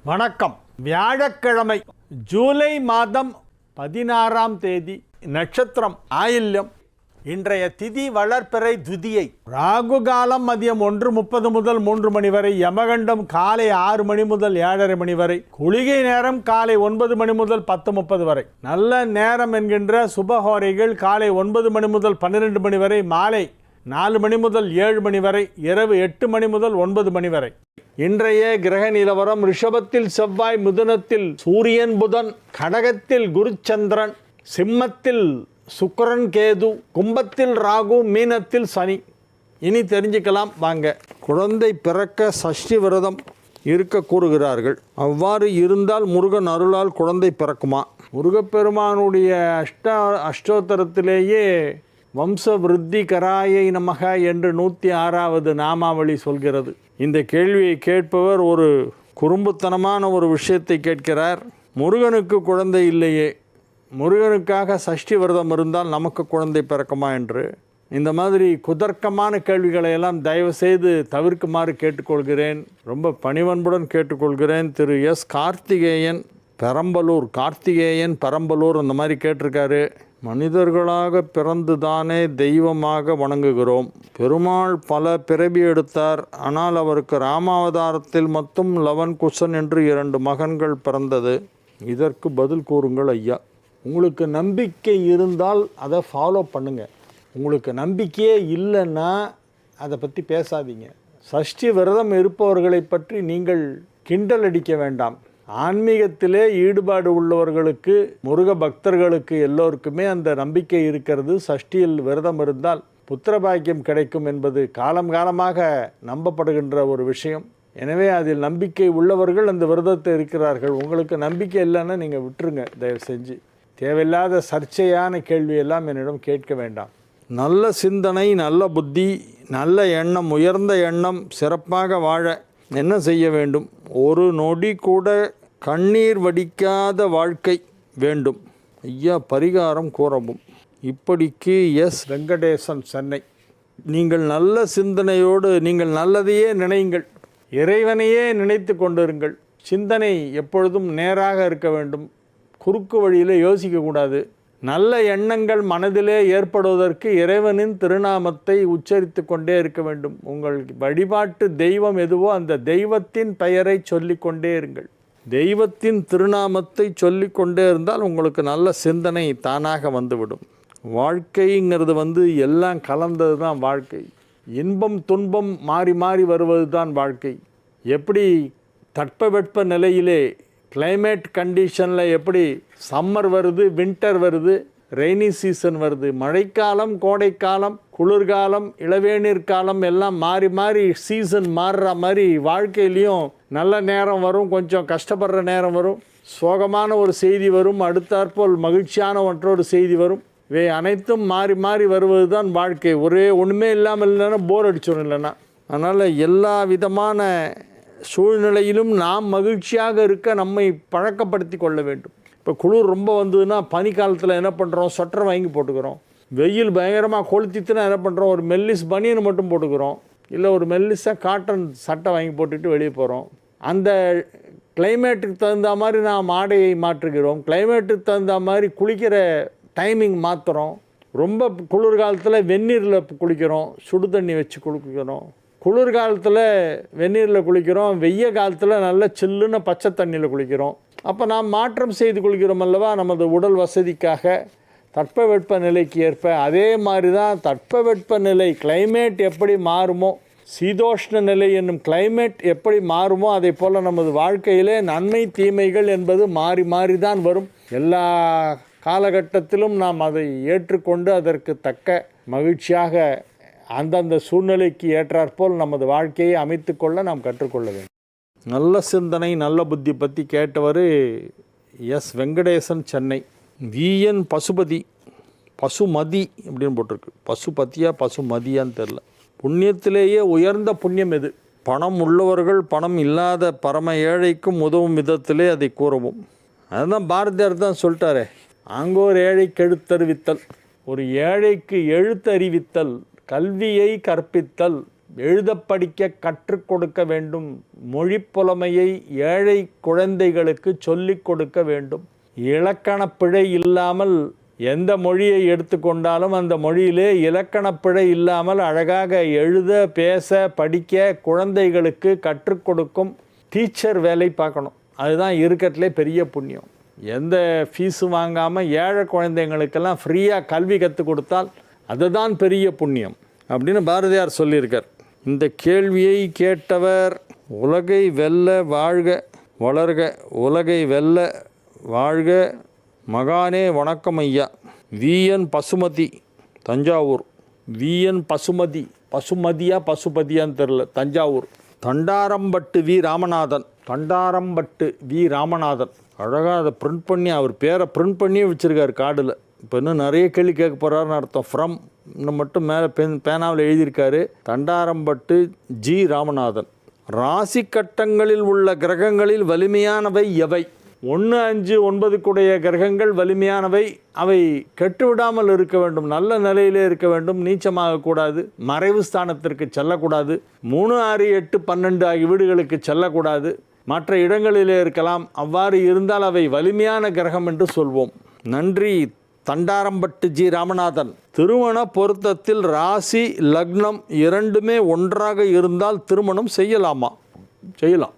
வணக்கம். வியாழக்கிழமை ஜூலை மாதம் 16ஆம் தேதி, நட்சத்திரம் ஆயில்யம். இன்றைய திதி வளர்பிறை துதியை. ராகு காலம் மதியம் 1:30 முதல் 3 மணி வரை. யமகண்டம் காலை 6 மணி முதல் 7:30 மணி வரை. குளிகை நேரம் காலை 9 மணி முதல் 10:30 வரை. நல்ல நேரம் என்கின்ற சுபஹோரைகள் காலை 9 மணி முதல் 12 மணி வரை, மாலை 4 மணி முதல் 7 மணி வரை, இரவு 8 மணி முதல் 9 மணி வரை. இன்றைய கிரக நிலவரம்: ரிஷபத்தில் செவ்வாய், மிதுனத்தில் சூரியன் புதன், கடகத்தில் குருச்சந்திரன், சிம்மத்தில் சுக்கிரன் கேது, கும்பத்தில் ராகு, மீனத்தில் சனி. இனி தெரிஞ்சுக்கலாம் வாங்க. குழந்தை பிறக்க சஷ்டி விரதம் இருக்க கூறுகிறார்கள். அவ்வாறு இருந்தால் முருகன் அருளால் குழந்தை பிறக்குமா? முருகப்பெருமானுடைய அஷ்டோத்தரத்திலேயே வம்ச விருத்தி கராயை நமக என்று 106வது நாமாவளி சொல்கிறது. இந்த கேள்வியை கேட்பவர் ஒரு குறும்புத்தனமான ஒரு விஷயத்தை கேட்கிறார். முருகனுக்கு குழந்தை இல்லையே, முருகனுக்காக சஷ்டி விரதம் இருந்தால் நமக்கு குழந்தை பிறக்குமா என்று. இந்த மாதிரி குதர்க்கமான கேள்விகளை எல்லாம் தயவு செய்து தவிர்க்குமாறு கேட்டுக்கொள்கிறேன். ரொம்ப பணிவன்புடன் கேட்டுக்கொள்கிறேன். திரு எஸ் கார்த்திகேயன் பெரம்பலூர், அந்த மாதிரி கேட்டிருக்காரு. மனிதர்களாக பிறந்துதானே தெய்வமாக வணங்குகிறோம். பெருமாள் பல பிறவி எடுத்தார். ஆனால் அவருக்கு ராமாவதாரத்தில் மட்டும் லவன்குசன் என்று 2 மகன்கள் பிறந்தது. இதற்கு பதில் கூறுங்கள் ஐயா. உங்களுக்கு நம்பிக்கை இருந்தால் அதை ஃபாலோ பண்ணுங்கள். உங்களுக்கு நம்பிக்கையே இல்லைன்னா அதை பற்றி பேசாதீங்க. சஷ்டி விரதம் இருப்பவர்களை பற்றி நீங்கள் கிண்டல் அடிக்க வேண்டாம். ஆன்மீகத்திலே ஈடுபாடு உள்ளவர்களுக்கு, முருக பக்தர்களுக்கு எல்லோருக்குமே அந்த நம்பிக்கை இருக்கிறது. சஷ்டியில் விரதம் இருந்தால் புத்திரபாக்கியம் கிடைக்கும் என்பது காலமாக நம்பப்படுகின்ற ஒரு விஷயம். எனவே அதில் நம்பிக்கை உள்ளவர்கள் அந்த விரதத்தை இருக்கிறார்கள். உங்களுக்கு நம்பிக்கை இல்லைன்னா நீங்கள் விட்டுருங்க தயவு செஞ்சு. தேவையில்லாத சர்ச்சையான கேள்வியெல்லாம் என்னிடம் கேட்க வேண்டாம். நல்ல சிந்தனை, நல்ல புத்தி, நல்ல எண்ணம், உயர்ந்த எண்ணம், சிறப்பாக வாழ என்ன செய்ய வேண்டும்? ஒரு நொடி கூட கண்ணீர் வடிக்காத வாழ்க்கை வேண்டும். ஐயா பரிகாரம் கூறவும். இப்படிக்கு எஸ் வெங்கடேசன், சென்னை. நீங்கள் நல்ல சிந்தனையோடு நீங்கள் நல்லதையே நினையுங்கள். இறைவனையே நினைத்து கொண்டிருங்கள். சிந்தனை எப்பொழுதும் நேராக இருக்க வேண்டும். குறுக்கு வழியில் யோசிக்கக்கூடாது. நல்ல எண்ணங்கள் மனதிலே ஏற்படுவதற்கு இறைவனின் திருநாமத்தை உச்சரித்து கொண்டே இருக்க வேண்டும். உங்கள் வழிபாட்டு தெய்வம் எதுவோ அந்த தெய்வத்தின் பெயரை சொல்லிக்கொண்டே இருங்கள். தெய்வத்தின் திருநாமத்தை சொல்லிக்கொண்டே இருந்தால் உங்களுக்கு நல்ல சிந்தனை தானாக வந்துவிடும். வாழ்க்கைங்கிறது எல்லாம் கலந்தது தான் வாழ்க்கை. இன்பம் துன்பம் மாறி மாறி வருவது தான் வாழ்க்கை. எப்படி தட்பவெட்ப நிலையிலே கிளைமேட் கண்டிஷனில் எப்படி சம்மர் வருது, வின்டர் வருது, ரெய்னி சீசன் வருது, மழைக்காலம், கோடைக்காலம், குளிர்காலம், இளவேநீர் காலம் எல்லாம் மாறி மாறி சீசன் மாறுற மாதிரி வாழ்க்கையிலையும் நல்ல நேரம் வரும், கொஞ்சம் கஷ்டப்படுற நேரம் வரும், சோகமான ஒரு செய்தி வரும், அடுத்தாற்போல் மகிழ்ச்சியான ஒன்றோடு செய்தி வரும். இவை அனைத்தும் மாறி மாறி வருவது தான் வாழ்க்கை. ஒன்றுமே இல்லாமல் இல்லைன்னா போர் அடிச்சிடும் இல்லைன்னா. அதனால் எல்லா விதமான சூழ்நிலையிலும் நாம் மகிழ்ச்சியாக இருக்க நம்மை பழக்கப்படுத்தி கொள்ள வேண்டும். இப்போ குளிர் ரொம்ப வந்ததுன்னா பனி காலத்தில் என்ன பண்ணுறோம்? ஸ்வெட்டர் வாங்கி போட்டுக்கிறோம். வெயில் பயங்கரமாக கொளுத்தித்துனா என்ன பண்ணுறோம்? ஒரு மெல்லிஸ் பனியன் மட்டும் போட்டுக்கிறோம். இல்லை ஒரு மெல்லிஸாக காட்டன் சட்டை வாங்கி போட்டுட்டு வெளியே போகிறோம். அந்த கிளைமேட்டுக்கு தகுந்த மாதிரி நாம் ஆடையை மாற்றுகிறோம். கிளைமேட்டுக்கு தகுந்த மாதிரி குளிக்கிற டைமிங் மாற்றுறோம். ரொம்ப குளிர்காலத்தில் வெந்நீரில் குளிக்கிறோம், சுடு தண்ணி வச்சு குளிக்கிறோம். குளிர்காலத்தில் வெந்நீரில் குளிக்கிறோம், வெய்ய காலத்தில் நல்ல சில்லுன்னு பச்சை தண்ணியில் குளிக்கிறோம். அப்போ நாம் மாற்றம் செய்து கொள்கிறோம் அல்லவா, நமது உடல் வசதிக்காக, தட்பவெட்ப நிலைக்கு ஏற்ப. அதே மாதிரி தான் தட்பவெட்ப நிலை, கிளைமேட் எப்படி மாறுமோ, சீதோஷ்ண நிலை என்னும் கிளைமேட் எப்படி மாறுமோ அதே போல் நமது வாழ்க்கையிலே நன்மை தீமைகள் என்பது மாறி மாறி தான் வரும். எல்லா காலகட்டத்திலும் நாம் அதை ஏற்றுக்கொண்டு அதற்கு தக்க மகிழ்ச்சியாக அந்தந்த சூழ்நிலைக்கு ஏற்றாற்போல் நமது வாழ்க்கையை அமைத்து கொள்ள நாம் கற்றுக்கொள்ள வேண்டும். நல்ல சிந்தனை, நல்ல புத்தி பற்றி கேட்டவர் எஸ் வெங்கடேசன், சென்னை. விஎன் பசுபதி, பசுமதி அப்படின்னு போட்டிருக்கு. பசுபதியா பசுமதியான்னு தெரில. புண்ணியத்திலேயே உயர்ந்த புண்ணியம் எது? பணம் உள்ளவர்கள் பணம் இல்லாத பரம ஏழைக்கும் உதவும் விதத்திலே அதை கூறவும். அதுதான் பாரதியார் தான் சொல்லிட்டாரே, ஆங்கோர் ஏழைக்கு எழுத்தறிவித்தல், ஒரு ஏழைக்கு எழுத்தறிவித்தல், கல்வியை கற்பித்தல், எழுத படிக்க கற்றுக் கொடுக்க வேண்டும். மொழி புலமையை ஏழை குழந்தைகளுக்கு சொல்லிக் கொடுக்க வேண்டும். இலக்கண பிழை இல்லாமல் எந்த மொழியை எடுத்துக்கொண்டாலும் அந்த மொழியிலே இலக்கண பிழை இல்லாமல் அழகாக எழுத பேச படிக்க குழந்தைகளுக்கு கற்றுக் கொடுக்கும் டீச்சர் வேலை பார்க்கணும். அதுதான் இருக்கிறதுலே பெரிய புண்ணியம். எந்த ஃபீஸும் வாங்காமல் ஏழை குழந்தைங்களுக்கெல்லாம் ஃப்ரீயாக கல்வி கற்றுக் கொடுத்தால் அதுதான் பெரிய புண்ணியம் அப்படின்னு பாரதியார் சொல்லியிருக்கார். இந்த கேள்வியை கேட்டவர் உலகை வெல்ல வாழ்க வளர்க, உலகை வெல்ல வாழ்க, மகானே வணக்கம் ஐயா. விஎன் பசுமதி, தஞ்சாவூர். விஎன் பசுமதி, பசுமதியா பசுபதியான்னு தெரில, தஞ்சாவூர். Thandarampattu V Ramanathan, Thandarampattu V Ramanathan. அழகாக அதை பிரிண்ட் பண்ணி அவர் பேரை பிரிண்ட் பண்ணியே வச்சுருக்கார் கார்டில். இப்போ இன்னும் நிறைய கேள்வி கேட்க போகிறாருன்னு அர்த்தம். ஃப்ரம் இன்னும் மட்டும் மேலே பேனாவில் எழுதியிருக்காரு. தண்டாரம்பட்டு ஜி ராமநாதன். ராசி கட்டங்களில் உள்ள கிரகங்களில் வலிமையானவை எவை? 1, 5, 9 கிரகங்கள் வலிமையானவை. அவை கெட்டுவிடாமல் இருக்க வேண்டும், நல்ல நிலையிலே இருக்க வேண்டும், நீச்சமாகக்கூடாது, மறைவு ஸ்தானத்திற்கு செல்லக்கூடாது, 3, 6, 8, 12 ஆகிய வீடுகளுக்கு செல்லக்கூடாது, மற்ற இடங்களிலே இருக்கலாம். அவ்வாறு இருந்தால் அவை வலிமையான கிரகம் என்று சொல்வோம். நன்றி தண்டாரம்பட்டு ஜி ராமநாதன். திருமண பொருத்தத்தில் ராசி லக்னம் இரண்டுமே ஒன்றாக இருந்தால் திருமணம் செய்யலாமா? செய்யலாம்,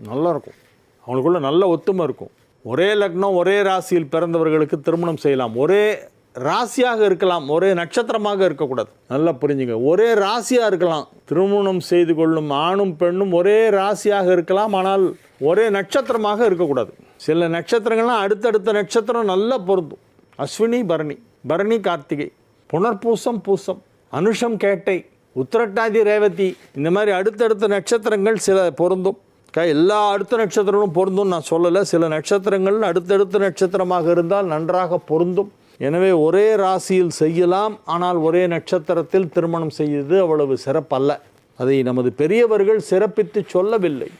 நல்லா இருக்கும். அவங்களுக்குள்ள நல்ல ஒத்துமை இருக்கும். ஒரே லக்னம் ஒரே ராசியில் பிறந்தவர்களுக்கு திருமணம் செய்யலாம். ஒரே ராசியாக இருக்கலாம், ஒரே நட்சத்திரமாக இருக்கக்கூடாது. நல்லா புரிஞ்சுங்க. ஒரே ராசியாக இருக்கலாம். திருமணம் செய்து கொள்ளும் ஆணும் பெண்ணும் ஒரே ராசியாக இருக்கலாம், ஆனால் ஒரே நட்சத்திரமாக இருக்கக்கூடாது. சில நட்சத்திரங்கள்லாம் அடுத்தடுத்த நட்சத்திரம் நல்லா பொருந்தும். அஸ்வினி பரணி, பரணி கார்த்திகை, புனர்பூசம் பூசம், அனுஷம் கேட்டை, உத்திரட்டாதி ரேவதி, இந்த மாதிரி அடுத்தடுத்த நட்சத்திரங்கள் சில பொருந்தும். எல்லா அடுத்த நட்சத்திரங்களும் பொருந்தும் நான் சொல்லலை. சில நட்சத்திரங்கள் அடுத்தடுத்த நட்சத்திரமாக இருந்தால் நன்றாக பொருந்தும். எனவே ஒரே ராசியில் செய்யலாம், ஆனால் ஒரே நட்சத்திரத்தில் திருமணம் செய்வது அவ்வளவு சிறப்பல்ல. அதை நமது பெரியவர்கள் சிறப்பித்து சொல்லவில்லை.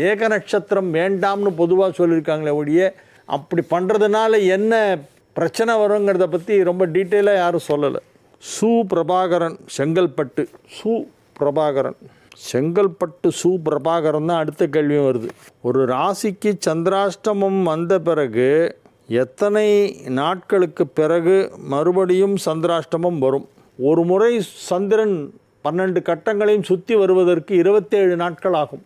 ஏக நட்சத்திரம் வேண்டாம்னு பொதுவாக சொல்லியிருக்காங்களே ஒழிய அப்படி பண்ணுறதுனால என்ன பிரச்சனை வருங்கிறத பற்றி ரொம்ப டீட்டெயிலாக யாரும் சொல்லலை. சு பிரபாகரன், செங்கல்பட்டு. சு பிரபாகரன், செங்கல்பட்டு சு பிரபாகரன் தான் அடுத்த கேள்வியும் வருது. ஒரு ராசிக்கு சந்திராஷ்டமம் வந்த பிறகு எத்தனை நாட்களுக்கு பிறகு மறுபடியும் சந்திராஷ்டமம் வரும்? ஒரு முறை சந்திரன் 12 கட்டங்களையும் சுற்றி வருவதற்கு 27 நாட்கள் ஆகும்.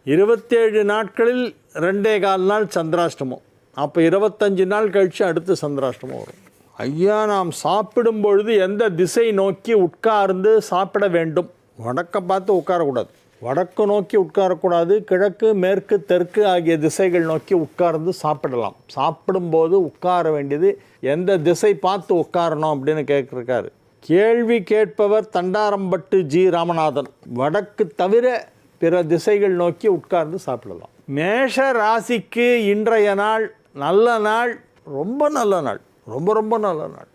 27 நாட்களில் 2.25 நாள் சந்திராஷ்டமம். அப்போ 25 நாள் கழித்து அடுத்து சந்திராஷ்டமம் வரும். ஐயா, நாம் சாப்பிடும் பொழுது எந்த திசை நோக்கி உட்கார்ந்து சாப்பிட வேண்டும்? வடக்கை பார்த்து உட்காரக்கூடாது, வடக்கு நோக்கி உட்காரக்கூடாது, கிழக்கு மேற்கு தெற்கு ஆகிய திசைகள் நோக்கி உட்கார்ந்து சாப்பிடலாம். சாப்பிடும்போது உட்கார வேண்டியது எந்த திசை பார்த்து உட்காரணும் அப்படின்னு கேட்டிருக்காரு. கேள்வி கேட்பவர் தண்டாரம்பட்டு ஜி ராமநாதன். வடக்கு தவிர பிற திசைகள் நோக்கி உட்கார்ந்து சாப்பிடலாம். மேஷ ராசிக்கு இன்றைய நாள் நல்ல நாள், ரொம்ப நல்ல நாள், ரொம்ப ரொம்ப நல்ல நாள்.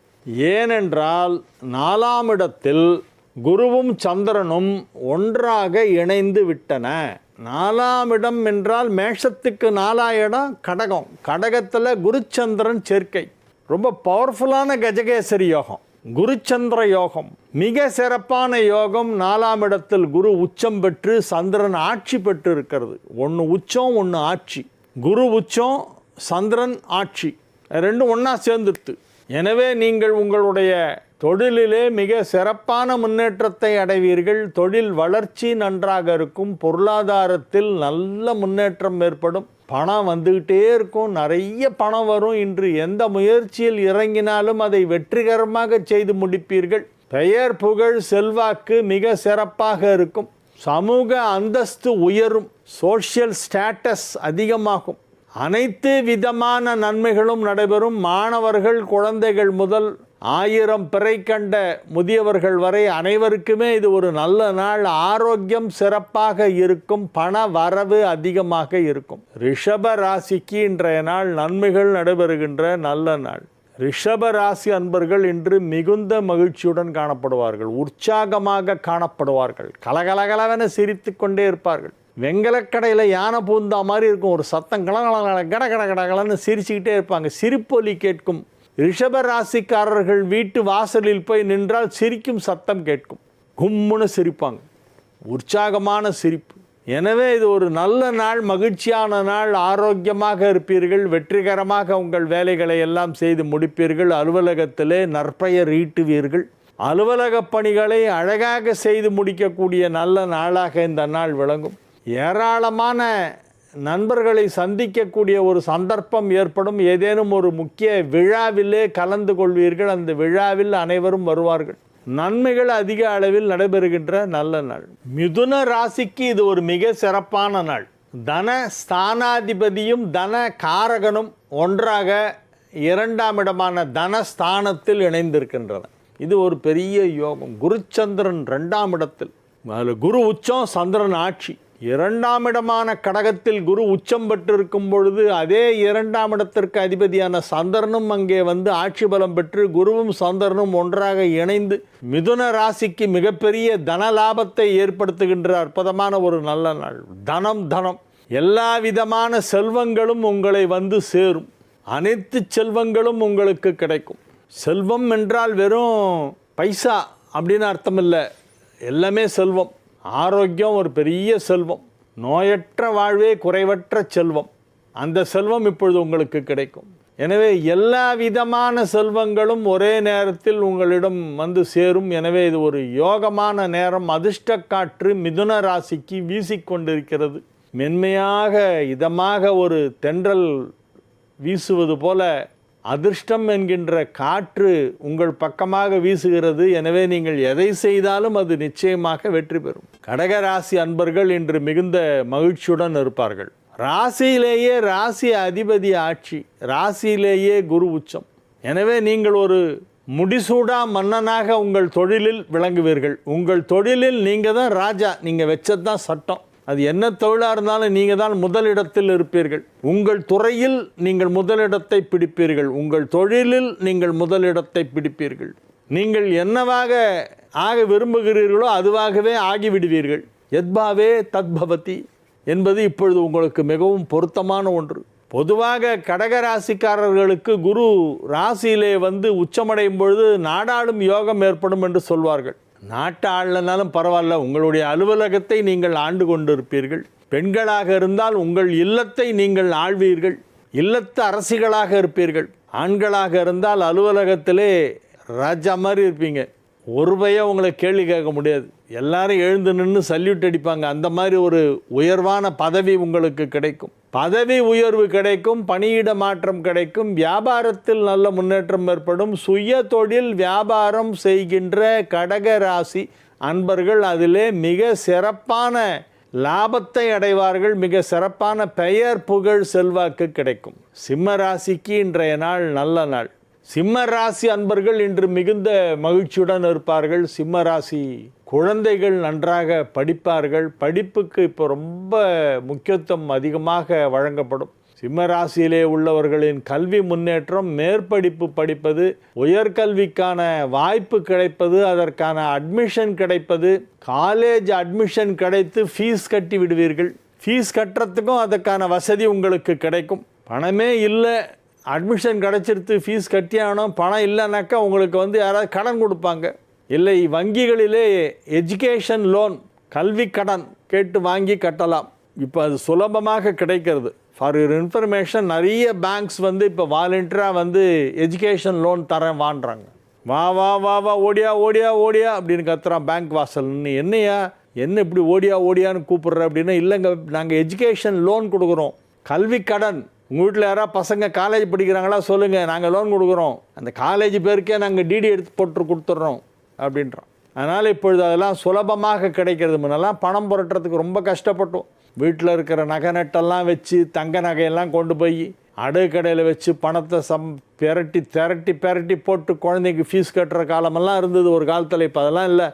ஏனென்றால் 4ஆம் இடத்தில் குருவும் சந்திரனும் ஒன்றாக இணைந்து விட்டன. 4ஆம் இடம் என்றால் மேஷத்துக்கு 4ஆம் இடம் கடகம். கடகத்தில் குருச்சந்திரன் சேர்க்கை, ரொம்ப பவர்ஃபுல்லான கஜகேசரி யோகம், குருச்சந்திர யோகம், மிக சிறப்பான யோகம். 4ஆம் இடத்தில் குரு உச்சம் பெற்று சந்திரன் ஆட்சி பெற்று இருக்கிறது. ஒன்று உச்சம், ஒன்று ஆட்சி. குரு உச்சம், சந்திரன் ஆட்சி, ரெண்டும் ஒன்றா சேர்ந்துடுத்து. எனவே நீங்கள் உங்களுடைய தொழிலிலே மிக சிறப்பான முன்னேற்றத்தை அடைவீர்கள். தொழில் வளர்ச்சி நன்றாக இருக்கும். பொருளாதாரத்தில் நல்ல முன்னேற்றம் ஏற்படும். பணம் வந்துக்கிட்டே இருக்கும், நிறைய பணம் வரும். இன்று எந்த முயற்சியில் இறங்கினாலும் அதை வெற்றிகரமாக செய்து முடிப்பீர்கள். பெயர் புகழ் செல்வாக்கு மிக சிறப்பாக இருக்கும். சமூக அந்தஸ்து உயரும். சோஷியல் ஸ்டேட்டஸ் அதிகமாகும். அனைத்து விதமான நன்மைகளும் நடைபெறும். மாணவர்கள், குழந்தைகள் முதல் 1000 பிறை கண்ட முதியவர்கள் வரை அனைவருக்குமே இது ஒரு நல்ல நாள். ஆரோக்கியம் சிறப்பாக இருக்கும். பண வரவு அதிகமாக இருக்கும். ரிஷப ராசிக்கு இன்றைய நாள் நன்மைகள் நடைபெறுகின்ற நல்ல நாள். ரிஷப ராசி அன்பர்கள் இன்று மிகுந்த மகிழ்ச்சியுடன் காணப்படுவார்கள். உற்சாகமாக காணப்படுவார்கள். கலகலகலவென சிரித்து கொண்டே இருப்பார்கள். வெங்கலக்கடையில் யானை பூந்தா மாதிரி இருக்கும். ஒரு சத்தம் கடகடகடகடன்னு சிரிச்சுக்கிட்டே இருப்பாங்க. சிரிப்பொலி கேட்கும். ரிஷப ராசிக்காரர்கள் வீட்டு வாசலில் போய் நின்றால் சிரிக்கும் சத்தம் கேட்கும். கும்முன்னு சிரிப்பாங்க. உற்சாகமான சிரிப்பு. எனவே இது ஒரு நல்ல நாள், மகிழ்ச்சியான நாள். ஆரோக்கியமாக இருப்பீர்கள், வெற்றிகரமாக உங்கள் வேலைகளை எல்லாம் செய்து முடிப்பீர்கள், அலுவலகத்திலே நற்பெயர் ஈட்டுவீர்கள், அலுவலக பணிகளை அழகாக செய்து முடிக்கக்கூடிய நல்ல நாளாக இந்த நாள் விளங்கும். ஏராளமான நண்பர்களை சந்திக்கக்கூடிய ஒரு சந்தர்ப்பம் ஏற்படும். ஏதேனும் ஒரு முக்கிய விழாவிலே கலந்து கொள்வீர்கள், அந்த விழாவில் அனைவரும் வருவார்கள். நன்மைகள் அதிக அளவில் நடைபெறுகின்ற நல்ல நாள். மிதுன ராசிக்கு இது ஒரு மிக சிறப்பான நாள். தன ஸ்தானாதிபதியும் தன காரகனும் ஒன்றாக 2ஆம் இடமான தனஸ்தானத்தில் இணைந்திருக்கின்றன. இது ஒரு பெரிய யோகம். குருச்சந்திரன் 2ஆம் இடத்தில், அதில் குரு உச்சம், சந்திரன் ஆட்சி. 2ஆம் இடமான கடகத்தில் குரு உச்சம் பெற்றிருக்கும் பொழுது அதே 2ஆம் இடத்திற்கு அதிபதியான சந்திரனும் அங்கே வந்து ஆட்சி பலம் பெற்று குருவும் சந்திரனும் ஒன்றாக இணைந்து மிதுன ராசிக்கு மிகப்பெரிய தன லாபத்தை ஏற்படுத்துகின்ற அற்புதமான ஒரு நல்ல நாள். தனம் எல்லா விதமான செல்வங்களும் உங்களை வந்து சேரும். அனைத்து செல்வங்களும் உங்களுக்கு கிடைக்கும். செல்வம் என்றால் வெறும் பைசா அப்படின்னு அர்த்தம் இல்லை, எல்லாமே செல்வம். ஆரோக்கியம் ஒரு பெரிய செல்வம். நோயற்ற வாழ்வே குறைவற்ற செல்வம். அந்த செல்வம் இப்பொழுது உங்களுக்கு கிடைக்கும். எனவே எல்லா விதமான செல்வங்களும் ஒரே நேரத்தில் உங்களிடம் வந்து சேரும். எனவே இது ஒரு யோகமான நேரம். அதிர்ஷ்ட காற்று மிதுன ராசிக்கு வீசிக்கொண்டிருக்கிறது. மென்மையாக இதமாக ஒரு தென்றல் வீசுவது போல அதிர்ஷ்டம் என்கின்ற காற்று உங்கள் பக்கமாக வீசுகிறது. எனவே நீங்கள் எதை செய்தாலும் அது நிச்சயமாக வெற்றி பெறும். கடகராசி அன்பர்கள் இன்று மிகுந்த மகிழ்ச்சியுடன் இருப்பார்கள். ராசியிலேயே ராசி அதிபதி ஆட்சி, ராசியிலேயே குரு உச்சம். எனவே நீங்கள் ஒரு முடிசூடா மன்னனாக உங்கள் தொழிலில் விளங்குவீர்கள். உங்கள் தொழிலில் நீங்கள் தான் ராஜா, நீங்கள் வச்சது தான் சட்டம். அது என்ன தொழிலாக இருந்தாலும் நீங்கள் தான் முதலிடத்தில் இருப்பீர்கள். உங்கள் துறையில் நீங்கள் முதலிடத்தை பிடிப்பீர்கள். உங்கள் தொழிலில் நீங்கள் முதலிடத்தை பிடிப்பீர்கள். நீங்கள் என்னவாக ஆக விரும்புகிறீர்களோ அதுவாகவே ஆகிவிடுவீர்கள். யத்பாவே தத்பவதி என்பது இப்பொழுது உங்களுக்கு மிகவும் பொருத்தமான ஒன்று. பொதுவாக கடகராசிக்காரர்களுக்கு குரு ராசியிலே வந்து உச்சமடையும் பொழுது நாடாளும் யோகம் ஏற்படும் என்று சொல்வார்கள். நாட்டை ஆளனாலும் பரவாயில்ல, உங்களுடைய அலுவலகத்தை நீங்கள் ஆண்டு கொண்டிருப்பீர்கள். பெண்களாக இருந்தால் உங்கள் இல்லத்தை நீங்கள் ஆள்வீர்கள், இல்லத்து அரசிகளாக இருப்பீர்கள். ஆண்களாக இருந்தால் அலுவலகத்திலே ராஜா மாதிரி இருப்பீங்க. ஒரு பையன் உங்களை கேள்வி கேட்க முடியாது. எல்லாரும் எழுந்து நின்று சல்யூட் அடிப்பாங்க. அந்த மாதிரி ஒரு உயர்வான பதவி உங்களுக்கு கிடைக்கும். பதவி உயர்வு கிடைக்கும், பணியிட மாற்றம் கிடைக்கும், வியாபாரத்தில் நல்ல முன்னேற்றம் ஏற்படும். சுய தொழில் வியாபாரம் செய்கின்ற கடகராசி அன்பர்கள் அதிலே மிக சிறப்பான லாபத்தை அடைவார்கள். மிக சிறப்பான பெயர் புகழ் செல்வாக்கு கிடைக்கும். சிம்ம ராசிக்கு இன்றைய நாள் நல்ல நாள். சிம்ம ராசி அன்பர்கள் இன்று மிகுந்த மகிழ்ச்சியுடன் இருப்பார்கள். சிம்ம ராசி குழந்தைகள் நன்றாக படிப்பார்கள். படிப்புக்கு இப்போ ரொம்ப முக்கியத்துவம் அதிகமாக வழங்கப்படும். சிம்ம ராசியிலே உள்ளவர்களின் கல்வி முன்னேற்றம், மேற்படிப்பு படிப்பது, உயர்கல்விக்கான வாய்ப்பு கிடைப்பது, அதற்கான அட்மிஷன் கிடைப்பது, காலேஜ் அட்மிஷன் கிடைத்து ஃபீஸ் கட்டி விடுவீர்கள். ஃபீஸ் கட்டுறதுக்கும் அதற்கான வசதி உங்களுக்கு கிடைக்கும். பணமே இல்லை, அட்மிஷன் கிடச்சிருத்து, ஃபீஸ் கட்டியானோம், பணம் இல்லைனாக்கா உங்களுக்கு வந்து யாராவது கடன் கொடுப்பாங்க. இல்லை, வங்கிகளிலே எஜுகேஷன் லோன், கல்வி கடன் கேட்டு வாங்கி கட்டலாம். இப்போ அது சுலபமாக கிடைக்கிறது. ஃபார் யுவர் இன்ஃபர்மேஷன், நிறைய பேங்க்ஸ் வந்து இப்போ வாலண்டியராக வந்து எஜுகேஷன் லோன் தரேன் வாண்டுறாங்க. வா வா வா வா ஓடியா ஓடியா ஓடியா அப்படின்னு கத்துறான் பேங்க் வாசல். என்னையா என்ன இப்படி ஓடியா ஓடியான்னு கூப்பிட்ற அப்படின்னா, இல்லைங்க நாங்கள் எஜுகேஷன் லோன் கொடுக்குறோம், கல்வி கடன். உங்கள் வீட்டில் யாராவது பசங்க காலேஜ் படிக்கிறாங்களா சொல்லுங்கள், நாங்கள் லோன் கொடுக்குறோம், அந்த காலேஜ் பேருக்கே நாங்கள் டிடி எடுத்து போட்டு கொடுத்துட்றோம் அப்படின்றோம். அதனால் இப்பொழுது அதெல்லாம் சுலபமாக கிடைக்கிறது. முன்னெல்லாம் பணம் புரட்டுறதுக்கு ரொம்ப கஷ்டப்பட்டோம். வீட்டில் இருக்கிற நகை நட்டெல்லாம் வச்சு, தங்க நகையெல்லாம் கொண்டு போய் அடகு கடையில் வச்சு பணத்தை பெரட்டி போட்டு குழந்தைக்கு ஃபீஸ் கட்டுற காலமெல்லாம் இருந்தது ஒரு காலத்தில். இப்போ அதெல்லாம் இல்லை.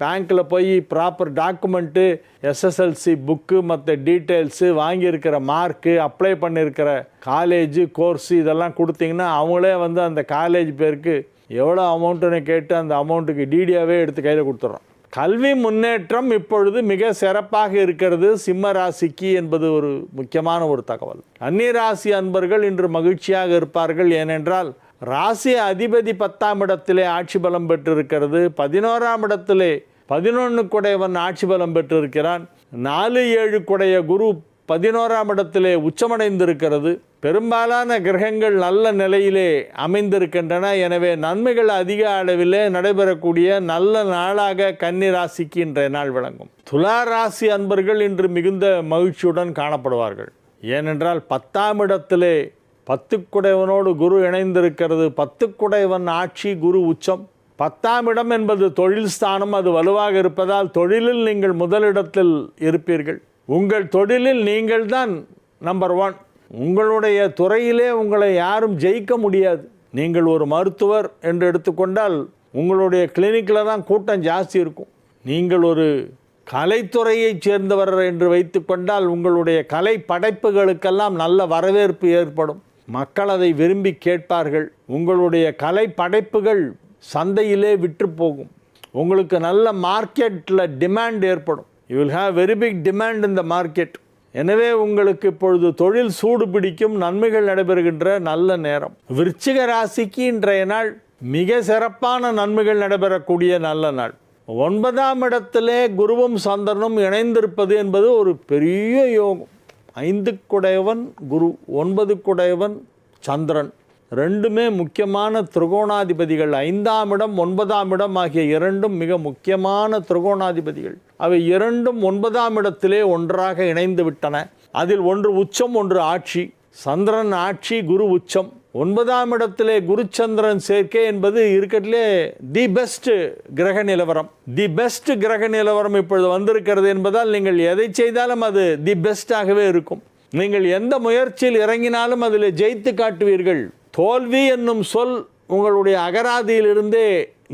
பேங்க்கில் போய் ப்ராப்பர் டாக்குமெண்ட்டு, எஸ்எஸ்எல்சி புக்கு, மற்ற டீட்டெயில்ஸு, வாங்கியிருக்கிற மார்க்கு, அப்ளை பண்ணியிருக்கிற காலேஜு கோர்ஸு இதெல்லாம் கொடுத்தீங்கன்னா அவங்களே வந்து அந்த காலேஜ் பேருக்கு எவ்வளோ அமௌண்ட்டுன்னு கேட்டு அந்த அமௌண்ட்டுக்கு டிடியாகவே எடுத்து கையில் கொடுத்துட்றோம். கல்வி முன்னேற்றம் இப்பொழுது மிக சிறப்பாக இருக்கிறது சிம்ம ராசிக்கு என்பது ஒரு முக்கியமான ஒரு தகவல். கன்னி ராசி அன்பர்கள் இன்று மகிழ்ச்சியாக இருப்பார்கள். ஏனென்றால் ராசி அதிபதி 10ஆம் இடத்திலே ஆட்சி பலம் பெற்றிருக்கிறது. 11ஆம் இடத்திலே 11 குடையவன் ஆட்சி பலம் பெற்றிருக்கிறான். 4-7 குடைய குரு 11ஆம் இடத்திலே உச்சமடைந்திருக்கிறது. பெரும்பாலான கிரகங்கள் நல்ல நிலையிலே அமைந்திருக்கின்றன. எனவே நன்மைகள் அதிக அளவிலே நடைபெறக்கூடிய நல்ல நாளாக கன்னி ராசிக்கு இன்றைய நாள் விளங்கும். துலா ராசி அன்பர்கள் இன்று மிகுந்த மகிழ்ச்சியுடன் காணப்படுவார்கள். ஏனென்றால் 10ஆம் இடத்திலே 10 குடையவனோடு குரு இணைந்திருக்கிறது. 10 குடையவன் ஆட்சி, குரு உச்சம். 10ஆம் இடம் என்பது தொழில் ஸ்தானம். அது வலுவாக இருப்பதால் தொழிலில் நீங்கள் முதலிடத்தில் இருப்பீர்கள். உங்கள் தொழிலில் நீங்கள் தான் நம்பர் 1. உங்களுடைய துறையிலே உங்களை யாரும் ஜெயிக்க முடியாது. நீங்கள் ஒரு மருத்துவர் என்று எடுத்துக்கொண்டால் உங்களுடைய கிளினிக்கில் தான் கூட்டம் ஜாஸ்தி இருக்கும். நீங்கள் ஒரு கலைத்துறையைச் சேர்ந்தவர் என்று வைத்துக்கொண்டால் உங்களுடைய கலை படைப்புகளுக்கெல்லாம் நல்ல வரவேற்பு ஏற்படும். மக்கள் அதை விரும்பி கேட்பார்கள். உங்களுடைய கலை படைப்புகள் சந்தையிலே விற்று போகும். உங்களுக்கு நல்ல மார்க்கெட்டில் டிமாண்ட் ஏற்படும். You will have very big demand in the market. எனவே உங்களுக்கு இப்பொழுது தொழில் சூடு பிடிக்கும். நன்மைகள் நடைபெறுகின்ற நல்ல நேரம். விருச்சிக ராசிக்கு இன்றைய நாள் மிக சிறப்பான நன்மைகள் நடைபெறக்கூடிய நல்ல நாள். 9ஆம் இடத்திலே குருவும் சந்திரனும் இணைந்திருப்பது என்பது ஒரு பெரிய யோகம். 5 குடையவன் குரு, 9 குடையவன் சந்திரன், ரெண்டுமே முக்கியமான திரிகோணாதிபதிகள். 5ஆம் இடம் 9ஆம் இடம் ஆகிய இரண்டும் மிக முக்கியமான திரிகோணாதிபதிகள். அவை இரண்டும் 9ஆம் இடத்திலே ஒன்றாக இணைந்து விட்டன. அதில் ஒன்று உச்சம், ஒன்று ஆட்சி. சந்திரன் ஆட்சி, குரு உச்சம். 9ஆம் இடத்திலே குரு சந்திரன் சேர்க்கை என்பது இருக்கிறதுலே தி பெஸ்ட் கிரக நிலவரம். தி பெஸ்ட் கிரக நிலவரம் இப்பொழுது வந்திருக்கிறது என்பதால் நீங்கள் எதை செய்தாலும் அது தி பெஸ்டாகவே இருக்கும். நீங்கள் எந்த முயற்சியில் இறங்கினாலும் அதில் ஜெயித்து காட்டுவீர்கள். தோல்வி என்னும் சொல் உங்களுடைய அகராதியிலிருந்தே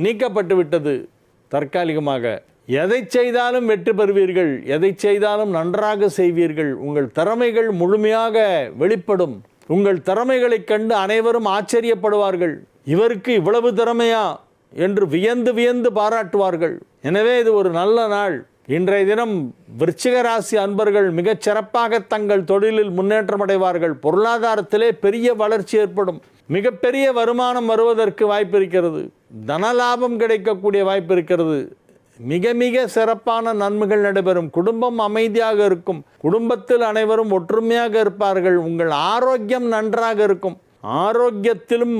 நீக்கப்பட்டு விட்டது தற்காலிகமாக. எதை செய்தாலும் வெற்றி பெறுவீர்கள். எதை செய்தாலும் நன்றாக செய்வீர்கள். உங்கள் திறமைகள் முழுமையாக வெளிப்படும். உங்கள் திறமைகளைக் கண்டு அனைவரும் ஆச்சரியப்படுவார்கள். இவருக்கு இவ்வளவு திறமையா என்று வியந்து வியந்து பாராட்டுவார்கள். எனவே இது ஒரு நல்ல நாள். இன்றைய தினம் விருச்சிக ராசி அன்பர்கள் மிகச் சிறப்பாக தங்கள் தொழிலில் முன்னேற்றம் அடைவார்கள். பொருளாதாரத்திலே பெரிய வளர்ச்சி ஏற்படும். மிகப்பெரிய வருமானம் வருவதற்கு வாய்ப்பு இருக்கிறது. தனலாபம் கிடைக்கக்கூடிய வாய்ப்பு இருக்கிறது. மிக மிக சிறப்பான நன்மைகள் நடைபெறும். குடும்பம் அமைதியாக இருக்கும். குடும்பத்தில் அனைவரும் ஒற்றுமையாக இருப்பார்கள். உங்கள் ஆரோக்கியம் நன்றாக இருக்கும். ஆரோக்கியத்திலும்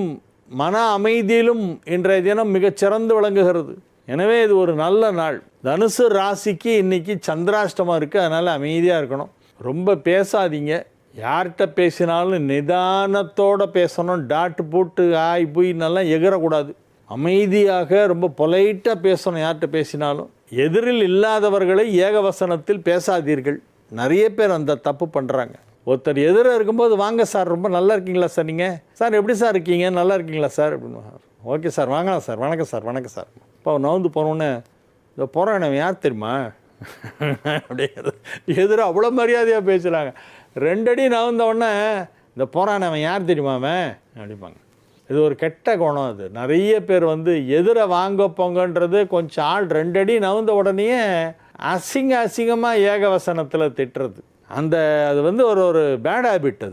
மன அமைதியிலும் இன்றைய தினம் மிகச் சிறந்து விளங்குகிறது. எனவே இது ஒரு நல்ல நாள். தனுசு ராசிக்கு இன்னைக்கு சந்திராஷ்டமம் இருக்குது. அதனால் அமைதியாக இருக்கணும். ரொம்ப பேசாதீங்க. யார்கிட்ட பேசினாலும் நிதானத்தோடு பேசணும். டாட்டு போட்டு ஆய் போயின்னெல்லாம் எகிறக்கூடாது. அமைதியாக ரொம்ப பொலைட்டாக பேசணும். யார்கிட்ட பேசினாலும் எதிரில் இல்லாதவர்களை ஏகவசனத்தில் பேசாதீர்கள். நிறைய பேர் அந்த தப்பு பண்ணுறாங்க. ஒருத்தர் எதிராக இருக்கும்போது வாங்க சார், ரொம்ப நல்லா இருக்கீங்களா சார், நீங்கள் சார் எப்படி சார் இருக்கீங்க, நல்லா இருக்கீங்களா சார் அப்படின்னு. ஓகே சார், வாங்கலாம் சார், வணக்கம் சார், வணக்கம் சார். இப்போ நவுந்து போனோடனே இந்த போகிறானவன் யார் தெரியுமா அப்படிங்கிறது எதிராக அவ்வளோ மரியாதையாக பேசுகிறாங்க. 2 அடி நவுந்தவுடனே இந்த போகிறானவன் யார் தெரியுமா அவன் அப்படிப்பாங்க. இது ஒரு கெட்ட குணம். அது நிறைய பேர் எதிரை வாங்க போங்கன்றது கொஞ்சம் ஆள் 2 அடி நவுந்த உடனே அசிங்கமாக ஏகவசனத்தில் திட்டுறது. அது ஒரு பேட் ஹேபிட்.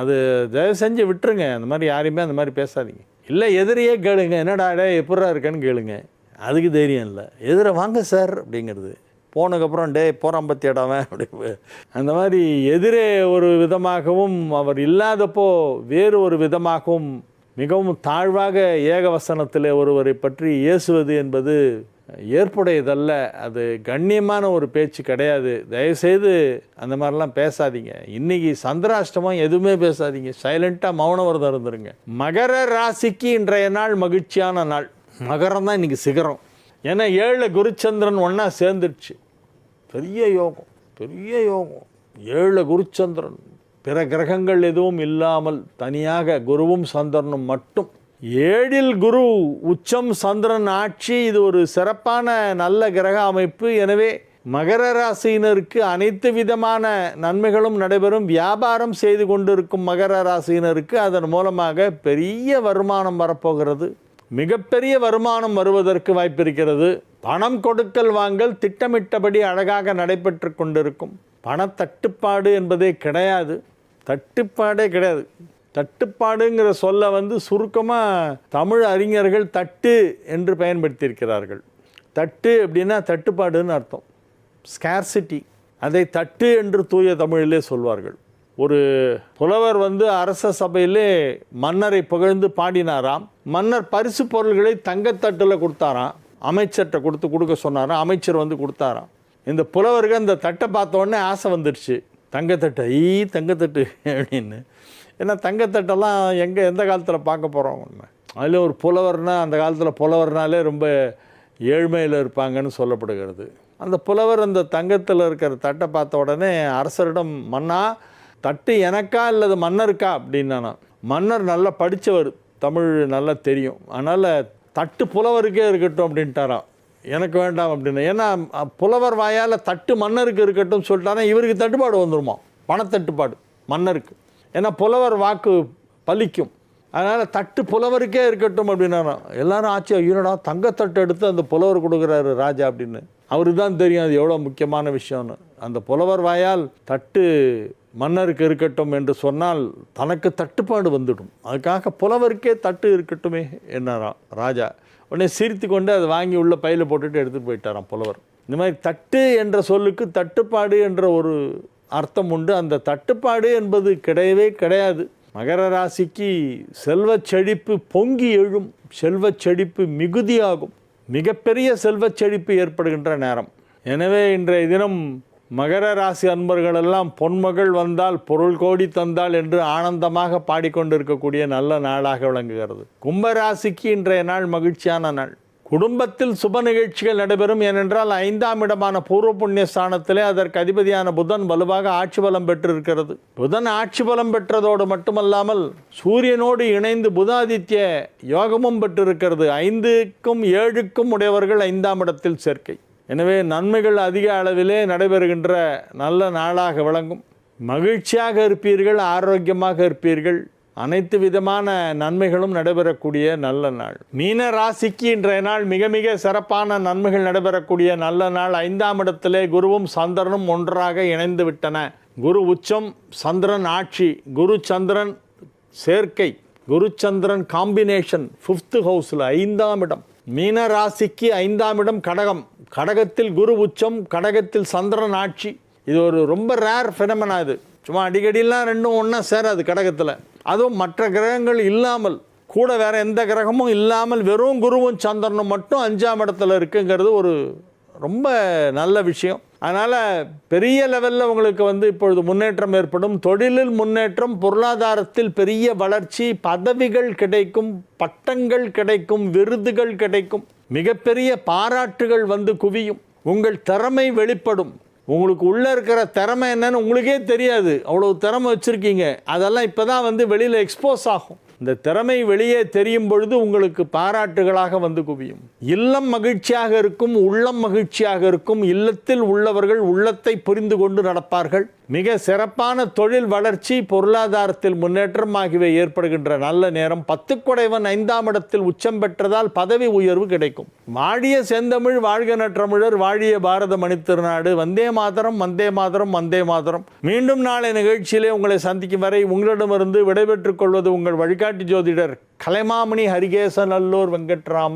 அது தயவு செஞ்சு விட்டுருங்க. அந்த மாதிரி யாரையுமே அந்த மாதிரி பேசாதீங்க. இல்லை எதிரையே கேளுங்க, என்னடா எப்படா இருக்கேன்னு கேளுங்க. அதுக்கு தைரியம் இல்லை. எதிரை வாங்க சார் அப்படிங்கிறது. போனதுக்கப்புறம் போகிறான் பற்றி இடவன் அப்படி. அந்த மாதிரி எதிரே ஒரு விதமாகவும் அவர் இல்லாதப்போ வேறு ஒரு விதமாகவும் மிகவும் தாழ்வாக ஏகவசனத்தில் ஒருவரை பற்றி ஏசுவது என்பது ஏற்புடையதல்ல. அது கண்ணியமான ஒரு பேச்சு கிடையாது. தயவுசெய்து அந்த மாதிரிலாம் பேசாதீங்க. இன்றைக்கி சந்திராஷ்டமம், எதுவுமே பேசாதீங்க. சைலண்ட்டாக மௌன விரதம் இருந்துருங்க. மகர ராசிக்கு இன்றைய நாள் மகிழ்ச்சியான நாள். மகரம் தான் இன்றைக்கி சிகரம். ஏன்னா 7 குருச்சந்திரன் ஒன்றா சேர்ந்துடுச்சு. பெரிய யோகம், பெரிய யோகம். 7 குருச்சந்திரன், பிற கிரகங்கள் எதுவும் இல்லாமல் தனியாக குருவும் சந்திரனும் மட்டும். 7இல் குரு உச்சம், சந்திரன் ஆட்சி. இது ஒரு சிறப்பான நல்ல கிரக அமைப்பு. எனவே மகர ராசியினருக்கு அனைத்து விதமான நன்மைகளும் நடைபெறும். வியாபாரம் செய்து கொண்டிருக்கும் மகர ராசியினருக்கு அதன் மூலமாக பெரிய வருமானம் வரப்போகிறது. மிகப்பெரிய வருமானம் வருவதற்கு வாய்ப்பிருக்கிறது. பணம் கொடுக்கல் வாங்கல் திட்டமிட்டபடி அழகாக நடைபெற்று கொண்டிருக்கும். பணத்தட்டுப்பாடு என்பதே கிடையாது. தட்டுப்பாடே கிடையாது. தட்டுப்பாடுங்கிற சொல்ல சுருக்கமாக தமிழ் அறிஞர்கள் தட்டு என்று பயன்படுத்தியிருக்கிறார்கள். தட்டு அப்படின்னா தட்டுப்பாடுன்னு அர்த்தம், ஸ்கேர்சிட்டி. அதை தட்டு என்று தூய தமிழிலே சொல்வார்கள். ஒரு புலவர் அரச சபையிலே மன்னரை புகழ்ந்து பாடினாராம். மன்னர் பரிசு பொருள்களை தங்கத்தட்டில் கொடுத்தாராம், அமைச்சர்கிட்ட கொடுக்க சொன்னாராம். அமைச்சர் கொடுத்தாராம். இந்த புலவருக்கு அந்த தட்டை பார்த்த உடனே ஆசை வந்துடுச்சு, தங்கத்தட்டு தங்கத்தட்டு அப்படின்னு. ஏன்னா தங்கத்தட்டெல்லாம் எந்த காலத்தில் பார்க்க போகிறோம். அதில் ஒரு புலவர்னால் அந்த காலத்தில் புலவர்னாலே ரொம்ப ஏழ்மையில் இருப்பாங்கன்னு சொல்லப்படுகிறது. அந்த புலவர் அந்த தங்கத்தில் இருக்கிற தட்டை பார்த்த உடனே அரசரிடம், மன்னா தட்டு எனக்கா இல்லது மன்னருக்கா அப்படின்னா. மன்னர் நல்லா படித்தவர், தமிழ் நல்லா தெரியும், அதனால் தட்டு புலவருக்கே இருக்கட்டும் அப்படின்ட்டாராம். எனக்கு வேண்டாம் அப்படின்னு. ஏன்னா புலவர் வாயால் தட்டு மன்னருக்கு இருக்கட்டும் சொல்லிட்டானா இவருக்கு தட்டுப்பாடு வந்துடுமா, பணத்தட்டுப்பாடு மன்னருக்கு. ஏன்னா புலவர் வாக்கு பலிக்கும், அதனால் தட்டு புலவருக்கே இருக்கட்டும் அப்படின்னா. எல்லாரும் ஆச்சு, ஐயோடா தங்கத்தட்டு எடுத்து அந்த புலவர் கொடுக்குறாரு ராஜா அப்படின்னு. அவருக்கு தான் தெரியும் அது எவ்வளோ முக்கியமான விஷயம்னு. அந்த புலவர் வாயால் தட்டு மன்னருக்கு இருக்கட்டும் என்று சொன்னால் தனக்கு தட்டுப்பாடு வந்துடும், அதுக்காக புலவருக்கே தட்டு இருக்கட்டுமே என்னாராம் ராஜா. உடனே சிரித்து கொண்டு அதை வாங்கி உள்ள பையில் போட்டுட்டு எடுத்துகிட்டு போயிட்டாராம் புலவர். இந்த மாதிரி தட்டு என்ற சொல்லுக்கு தட்டுப்பாடு என்ற ஒரு அர்த்தம் உண்டு. அந்த தட்டுப்பாடு என்பது கிடையவே கிடையாது. மகர ராசிக்கு செல்வச் செழிப்பு பொங்கி எழும், செல்வச் செழிப்பு மிகுதியாகும், மிகப்பெரிய செல்வச் செழிப்பு ஏற்படுகின்ற நேரம். எனவே இன்றைய தினம் மகர ராசி அன்பர்களெல்லாம் பொன்மகள் வந்தால் பொருள் கோடி தந்தால் என்று ஆனந்தமாக பாடிக்கொண்டிருக்கக்கூடிய நல்ல நாளாக விளங்குகிறது. கும்பராசிக்கு இன்றைய நாள் மகிழ்ச்சியான நாள். குடும்பத்தில் சுப நிகழ்ச்சிகள் நடைபெறும். ஏனென்றால் 5ஆம் இடமான பூர்வ புண்ணிய ஸ்தானத்திலே அதற்கு அதிபதியான புதன் வலுவாக ஆட்சி பலம் பெற்றிருக்கிறது. புதன் ஆட்சி பலம் பெற்றதோடு மட்டுமல்லாமல் சூரியனோடு இணைந்து புதாதித்ய யோகமும் பெற்றிருக்கிறது. 5க்கும் 7க்கும் உடையவர்கள் 5ஆம் இடத்தில் சேர்க்கை. எனவே நன்மைகள் அதிக அளவிலே நடைபெறுகின்ற நல்ல நாளாக விளங்கும். மகிழ்ச்சியாக இருப்பீர்கள், ஆரோக்கியமாக இருப்பீர்கள், அனைத்து விதமான நன்மைகளும் நடைபெறக்கூடிய நல்ல நாள். மீன ராசிக்கு இன்றைய நாள் மிக மிக சிறப்பான நன்மைகள் நடைபெறக்கூடிய நல்ல நாள். 5ஆம் இடத்திலே குருவும் சந்திரனும் ஒன்றாக இணைந்து விட்டன. குரு உச்சம், சந்திரன் ஆட்சி, குரு சந்திரன் சேர்க்கை, குரு சந்திரன் காம்பினேஷன் 5th ஹவுஸில் 5ஆம் இடம். மீன ராசிக்கு 5ஆம் இடம் கடகம், கடகத்தில் குரு உச்சம், கடகத்தில் சந்திரன் ஆட்சி. இது ஒரு ரொம்ப ரேர் ஃபினமெனா. இது சும்மா அடிக்கடிலாம் ரெண்டும் ஒன்றா சேராது கடகத்தில். அதுவும் மற்ற கிரகங்கள் இல்லாமல், கூட வேறு எந்த கிரகமும் இல்லாமல் வெறும் குருவும் சந்திரனும் மட்டும் 5ஆம் இடத்துல இருக்குங்கிறது ஒரு ரொம்ப நல்ல விஷயம். அதனால் பெரிய லெவலில் உங்களுக்கு இப்பொழுது முன்னேற்றம் ஏற்படும். தொழிலில் முன்னேற்றம், பொருளாதாரத்தில் பெரிய வளர்ச்சி, பதவிகள் கிடைக்கும், பட்டங்கள் கிடைக்கும், விருதுகள் கிடைக்கும், மிகப்பெரிய பாராட்டுகள் குவியும், உங்கள் திறமை வெளிப்படும். உங்களுக்கு உள்ளே இருக்கிற திறமை என்னன்னு உங்களுக்கே தெரியாது, அவ்வளோ திறமை வச்சுருக்கீங்க. அதெல்லாம் இப்போ தான் வெளியில் எக்ஸ்போஸ் ஆகும். இந்த திறமை வெளியே தெரியும் பொழுது உங்களுக்கு பாராட்டுகளாக குவியும். இல்லம் மகிழ்ச்சியாக இருக்கும், உள்ளம் மகிழ்ச்சியாக இருக்கும். இல்லத்தில் உள்ளவர்கள் உள்ளத்தை புரிந்து கொண்டு நடப்பார்கள். மிக சிறப்பான தொழில் வளர்ச்சி, பொருளாதாரத்தில் முன்னேற்றம் ஆகியவை ஏற்படுகின்ற நல்ல நேரம். 10 குடைவன் 5ஆம் இடத்தில் உச்சம் பெற்றதால் பதவி உயர்வு கிடைக்கும். வாழிய செந்தமிழ் வாழ்க நற்றமிழர், வாழிய பாரத மணித்திருநாடு. வந்தே மாதரம், வந்தே மாதரம், வந்தே மாதரம். மீண்டும் நாளை நிகழ்ச்சியிலே உங்களை சந்திக்கும் வரை உங்களிடமிருந்து விடைபெற்றுக் கொள்வது உங்கள் வழிகாட்டி ஜோதிடர் கலைமாமணி ஹரிகேசன் அல்லூர் வெங்கட்ராமன்.